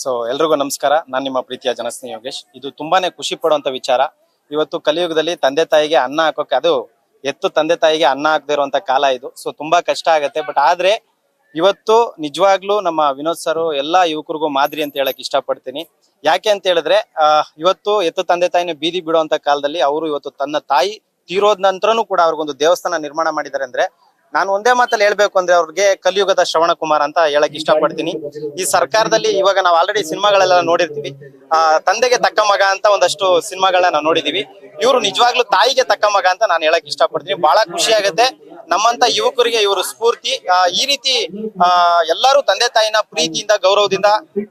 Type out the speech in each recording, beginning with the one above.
So ಎಲ್ರಿಗೂ ನಮಸ್ಕಾರ. ನಾನು ನಿಮ್ಮ ಪ್ರೀತಿಯ ಜನಸ್ನೇಹಿ ಯೋಗೇಶ್. ಇದು ತುಂಬಾನೇ ಖುಷಿ ಪಡುವಂತ ವಿಚಾರ. ಇವತ್ತು ಕಲಿಯುಗದಲ್ಲಿ ತಂದೆ ತಾಯಿಗೆ ಅನ್ನ ಹಾಕೋಕೆ, ಅದು ಎತ್ತು ತಂದೆ ತಾಯಿಗೆ ಅನ್ನ ಹಾಕದೇ ಇರುವಂತ ಕಾಲ ಇದು. ಸೊ ತುಂಬಾ ಕಷ್ಟ ಆಗತ್ತೆ. ಬಟ್ ಆದ್ರೆ ಇವತ್ತು ನಿಜವಾಗ್ಲೂ ನಮ್ಮ ವಿನೋದ್ ಸರ್ ಎಲ್ಲಾ ಯುವಕರಿಗೂ ಮಾದರಿ ಅಂತ ಹೇಳಕ್ ಇಷ್ಟಪಡ್ತೀನಿ. ಯಾಕೆ ಅಂತ ಹೇಳಿದ್ರೆ ಇವತ್ತು ಎತ್ತು ತಂದೆ ತಾಯಿನ ಬೀದಿ ಬಿಡುವಂತ ಕಾಲದಲ್ಲಿ ಅವರು ಇವತ್ತು ತನ್ನ ತಾಯಿ ತೀರೋದ್ ನಂತರನೂ ಕೂಡ ಅವ್ರಿಗೊಂದು ದೇವಸ್ಥಾನ ನಿರ್ಮಾಣ ಮಾಡಿದ್ದಾರೆ. ಅಂದ್ರೆ ನಾನು ಒಂದೇ ಮಾತಲ್ಲಿ ಹೇಳ್ಬೇಕು ಅಂದ್ರೆ ಅವ್ರಿಗೆ ಕಲಿಯುಗದ ಶ್ರವಣ ಕುಮಾರ್ ಅಂತ ಹೇಳಕ್ ಇಷ್ಟಪಡ್ತೀನಿ. ಈ ಸರ್ಕಾರದಲ್ಲಿ ಇವಾಗ ನಾವು ಆಲ್ರೆಡಿ ಸಿನಿಮಾಗಳೆಲ್ಲ ನೋಡಿರ್ತೀವಿ. ತಂದೆಗೆ ತಕ್ಕ ಮಗ ಅಂತ ಒಂದಷ್ಟು ಸಿನಿಮಾಗಳನ್ನ ನಾವು ನೋಡಿದೀವಿ. ಇವರು ನಿಜವಾಗ್ಲೂ ತಾಯಿಗೆ ತಕ್ಕ ಮಗ ಅಂತ ನಾನು ಹೇಳಕ್ ಇಷ್ಟಪಡ್ತೀನಿ. ಬಹಳ ಖುಷಿ ಆಗುತ್ತೆ. ನಮ್ಮಂತ ಯುವಕರಿಗೆ ಇವರು ಸ್ಫೂರ್ತಿ. ಈ ರೀತಿ ಎಲ್ಲರೂ ತಂದೆ ತಾಯಿನ ಪ್ರೀತಿಯಿಂದ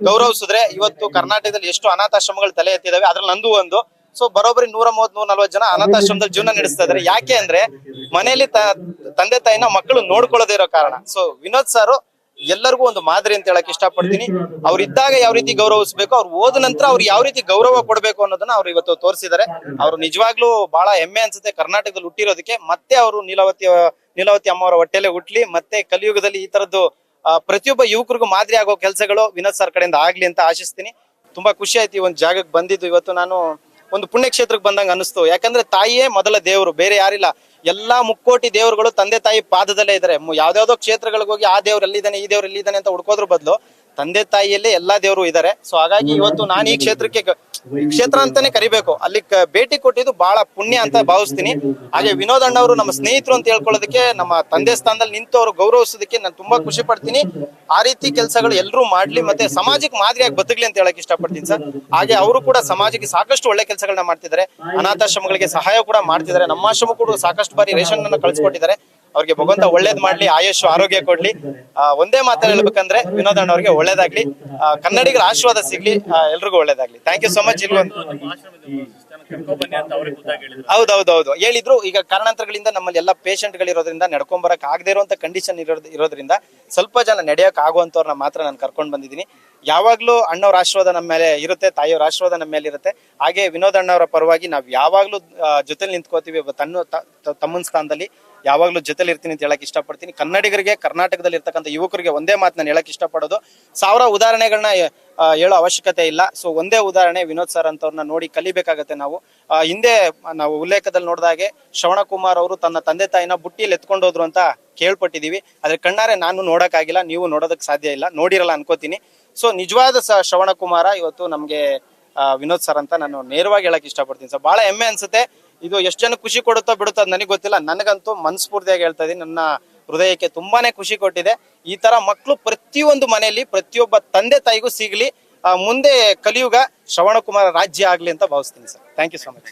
ಗೌರವಿಸಿದ್ರೆ ಇವತ್ತು ಕರ್ನಾಟಕದಲ್ಲಿ ಎಷ್ಟು ಅನಾಥಾಶ್ರಮಗಳು ತಲೆ ಎತ್ತಿದಾವೆ, ಅದ್ರಲ್ಲಿ ನಂದು ಒಂದು. ಸೊ ಬರೋಬ್ಬರಿ 130-140 ಜನ ಅನಾಥಾಶ್ರಮದಲ್ಲಿ ಜೀವನ ನಡೆಸ್ತಾ ಇದಾರೆ. ಯಾಕೆ ಅಂದ್ರೆ ಮನೆಯಲ್ಲಿ ತಂದೆ ತಾಯಿನ ಮಕ್ಕಳು ನೋಡ್ಕೊಳ್ಳೋದೇ ಇರೋ ಕಾರಣ. ಸೊ ವಿನೋದ್ ಸರ್ ಎಲ್ಲರಿಗೂ ಒಂದು ಮಾದರಿ ಅಂತ ಹೇಳಕ್ ಇಷ್ಟಪಡ್ತೀನಿ. ಅವ್ರು ಇದ್ದಾಗ ಯಾವ ರೀತಿ ಗೌರವಿಸಬೇಕು, ಅವ್ರು ಹೋದ ನಂತರ ಅವ್ರು ಯಾವ ರೀತಿ ಗೌರವ ಕೊಡ್ಬೇಕು ಅನ್ನೋದನ್ನ ಅವ್ರು ಇವತ್ತು ತೋರಿಸಿದ್ದಾರೆ. ಅವ್ರು ನಿಜವಾಗ್ಲೂ ಬಹಳ ಹೆಮ್ಮೆ ಅನ್ಸುತ್ತೆ ಕರ್ನಾಟಕದಲ್ಲಿ ಹುಟ್ಟಿರೋದಕ್ಕೆ. ಮತ್ತೆ ಅವರು ನೀಲಾವತಿ ಅಮ್ಮ ಅವರ ಹೊಟ್ಟೆಲೆ ಹುಟ್ಲಿ. ಮತ್ತೆ ಕಲಿಯುಗದಲ್ಲಿ ಈ ತರದ್ದು ಪ್ರತಿಯೊಬ್ಬ ಯುವಕರಿಗೂ ಮಾದರಿ ಆಗೋ ಕೆಲಸಗಳು ವಿನೋದ್ ಸರ್ ಕಡೆಯಿಂದ ಆಗ್ಲಿ ಅಂತ ಆಶಿಸ್ತೀನಿ. ತುಂಬಾ ಖುಷಿ ಆಯ್ತು ಈ ಒಂದು ಜಾಗಕ್ಕೆ ಬಂದಿದ್ದು. ಇವತ್ತು ನಾನು ಒಂದು ಪುಣ್ಯಕ್ಷೇತ್ರಕ್ಕೆ ಬಂದಂಗ ಅನಿಸ್ತು. ಯಾಕಂದ್ರೆ ತಾಯಿಯೇ ಮೊದಲ ದೇವರು, ಬೇರೆ ಯಾರಿಲ್ಲ. ಎಲ್ಲಾ ಮುಕ್ಕೋಟಿ ದೇವರುಗಳು ತಂದೆ ತಾಯಿ ಪಾದದಲ್ಲೇ ಇದಾರೆ. ಯಾವ್ದಾವ್ದೋ ಕ್ಷೇತ್ರಗಳಿಗೆ ಹೋಗಿ ಆ ದೇವ್ರು ಎಲ್ಲಿದ್ದಾನೆ, ಈ ದೇವ್ರು ಎಲ್ಲಿದ್ದಾನೆ ಅಂತ ಹುಡ್ಕೋದ್ರ ಬದಲು ತಂದೆ ತಾಯಿಯಲ್ಲೇ ಎಲ್ಲಾ ದೇವರು ಇದಾರೆ. ಸೊ ಹಾಗಾಗಿ ಇವತ್ತು ನಾನು ಈ ಕ್ಷೇತ್ರ ಅಂತಾನೆ ಕರಿಬೇಕು, ಅಲ್ಲಿ ಭೇಟಿ ಕೊಟ್ಟಿದ್ದು ಬಹಳ ಪುಣ್ಯ ಅಂತ ಭಾವಿಸ್ತೀನಿ. ಹಾಗೆ ವಿನೋದ್ ಅಣ್ಣ ಅವರು ನಮ್ಮ ಸ್ನೇಹಿತರು ಅಂತ ಹೇಳ್ಕೊಳ್ಳೋದಕ್ಕೆ, ನಮ್ಮ ತಂದೆ ಸ್ಥಾನದಲ್ಲಿ ನಿಂತು ಅವರು ಗೌರವಿಸೋದಕ್ಕೆ ನಾನು ತುಂಬಾ ಖುಷಿ ಪಡ್ತೀನಿ. ಆ ರೀತಿ ಕೆಲಸಗಳು ಎಲ್ಲರೂ ಮಾಡ್ಲಿ, ಮತ್ತೆ ಸಮಾಜಕ್ಕೆ ಮಾದರಿಯಾಗಿ ಬದುಕಲಿ ಅಂತ ಹೇಳಕ್ ಇಷ್ಟಪಡ್ತೀನಿ ಸರ್. ಹಾಗೆ ಅವರು ಕೂಡ ಸಮಾಜಕ್ಕೆ ಸಾಕಷ್ಟು ಒಳ್ಳೆ ಕೆಲಸಗಳನ್ನ ಮಾಡ್ತಿದ್ದಾರೆ. ಅನಾಥಾಶ್ರಮಗಳಿಗೆ ಸಹಾಯ ಕೂಡ ಮಾಡ್ತಿದ್ದಾರೆ. ನಮ್ಮ ಆಶ್ರಮ ಕೂಡ ಸಾಕಷ್ಟು ಬಾರಿ ರೇಷನ್ ಅನ್ನು ಕಳ್ಸಿಕೊಟ್ಟಿದ್ದಾರೆ. ಅವ್ರಿಗೆ ಭಗವಂತ ಒಳ್ಳೇದ್ ಮಾಡ್ಲಿ, ಆಯುಷ್ ಆರೋಗ್ಯ ಕೊಡ್ಲಿ. ಒಂದೇ ಮಾತಲ್ಲಿ ಹೇಳ್ಬೇಕಂದ್ರೆ ವಿನೋದ್ ಅಣ್ಣ ಅವ್ರಿಗೆ ಒಳ್ಳೇದಾಗ್ಲಿ, ಕನ್ನಡಿಗರ ಆಶೀರ್ವಾದ ಸಿಗ್ಲಿ, ಎಲ್ರಿಗೂ ಒಳ್ಳೇದಾಗ್ಲಿ. Thank you so much. ಹೌದೌದು ಹೇಳಿದ್ರು. ಈಗ ಕಾರಣಾಂತರಗಳಿಂದ ನಮ್ಮಲ್ಲಿ ಎಲ್ಲ ಪೇಷಂಟ್ ಗಳಿರೋದ್ರಿಂದ ನಡ್ಕೊಂಡ್ ಬರಕ್ ಆಗದೆ ಇರುವಂತ ಕಂಡೀಷನ್ ಇರೋದ್ರಿಂದ ಸ್ವಲ್ಪ ಜನ ನಡೆಯಕ್ ಆಗುವಂತವ್ರನ್ನ ಮಾತ್ರ ನಾನು ಕರ್ಕೊಂಡ್ ಬಂದಿದ್ದೀನಿ. ಯಾವಾಗ್ಲೂ ಅಣ್ಣವ್ರ ಆಶೀರ್ವಾದ ನಮ್ಮ ಮೇಲೆ ಇರುತ್ತೆ, ತಾಯಿಯವ್ರ ಆಶೀರ್ವಾದ ನಮ್ಮ ಮೇಲೆ ಇರುತ್ತೆ. ಹಾಗೆ ವಿನೋದ್ ಅಣ್ಣವರ ಪರವಾಗಿ ನಾವ್ ಯಾವಾಗ್ಲೂ ಜೊತೆಲಿ ನಿಂತ್ಕೋತೀವಿ. ತಮ್ಮನ ಸ್ಥಾನದಲ್ಲಿ ಯಾವಾಗ್ಲೂ ಜೊತೆಲಿ ಇರ್ತೀನಿ ಅಂತ ಹೇಳಕ್ ಇಷ್ಟಪಡ್ತೀನಿ. ಕನ್ನಡಿಗರಿಗೆ, ಕರ್ನಾಟಕದಲ್ಲಿ ಇರ್ತಕ್ಕಂಥ ಯುವಕರಿಗೆ ಒಂದೇ ಮಾತು ನಾನು ಹೇಳಕ್ ಇಷ್ಟಪಡೋದು, 1000 ಉದಾಹರಣೆಗಳನ್ನ ಹೇಳೋ ಅವಶ್ಯಕತೆ ಇಲ್ಲ. ಸೊ ಒಂದೇ ಉದಾಹರಣೆ ವಿನೋದ್ ಸರ್ ಅಂತವ್ರನ್ನ ನೋಡಿ ಕಲಿಬೇಕಾಗತ್ತೆ ನಾವು. ಹಿಂದೆ ನಾವು ಉಲ್ಲೇಖದಲ್ಲಿ ನೋಡಿದಾಗೆ ಶ್ರವಣ ಕುಮಾರ್ ಅವರು ತನ್ನ ತಂದೆ ತಾಯಿನ ಬುಟ್ಟಿಯಲ್ಲಿ ಎತ್ಕೊಂಡು ಹೋದ್ರು ಅಂತ ಕೇಳ್ಪಟ್ಟಿದೀವಿ. ಆದ್ರೆ ಕಣ್ಣಾರೆ ನಾನು ನೋಡಕ್ ಆಗಿಲ್ಲ, ನೀವು ನೋಡೋದಕ್ ಸಾಧ್ಯ ಇಲ್ಲ, ನೋಡಿರಲ್ಲ ಅನ್ಕೋತೀನಿ. ಸೊ ನಿಜವಾದ ಶ್ರವಣ ಕುಮಾರ ಇವತ್ತು ನಮ್ಗೆ ವಿನೋದ್ ಸರ್ ಅಂತ ನಾನು ನೇರವಾಗಿ ಹೇಳಕ್ ಇಷ್ಟಪಡ್ತೀನಿ ಸರ್. ಬಹಳ ಹೆಮ್ಮೆ ಅನ್ಸುತ್ತೆ. ಇದು ಎಷ್ಟು ಜನ ಖುಷಿ ಕೊಡುತ್ತೋ ಬಿಡುತ್ತೋ ಅದು ನನಗೆ ಗೊತ್ತಿಲ್ಲ. ನನಗಂತೂ ಮನಸ್ಫೂರ್ತಿಯಾಗಿ ಹೇಳ್ತಾ ಇದೀನಿ, ನನ್ನ ಹೃದಯಕ್ಕೆ ತುಂಬಾನೇ ಖುಷಿ ಕೊಟ್ಟಿದೆ. ಈ ತರ ಮಕ್ಕಳು ಪ್ರತಿಯೊಂದು ಮನೆಯಲ್ಲಿ ಪ್ರತಿಯೊಬ್ಬ ತಂದೆ ತಾಯಿಗೂ ಸಿಗ್ಲಿ. ಮುಂದೆ ಕಲಿಯುಗ ಶ್ರವಣ ಕುಮಾರ ರಾಜ್ಯ ಆಗ್ಲಿ ಅಂತ ಭಾವಿಸ್ತೀನಿ sir. Thank you so much.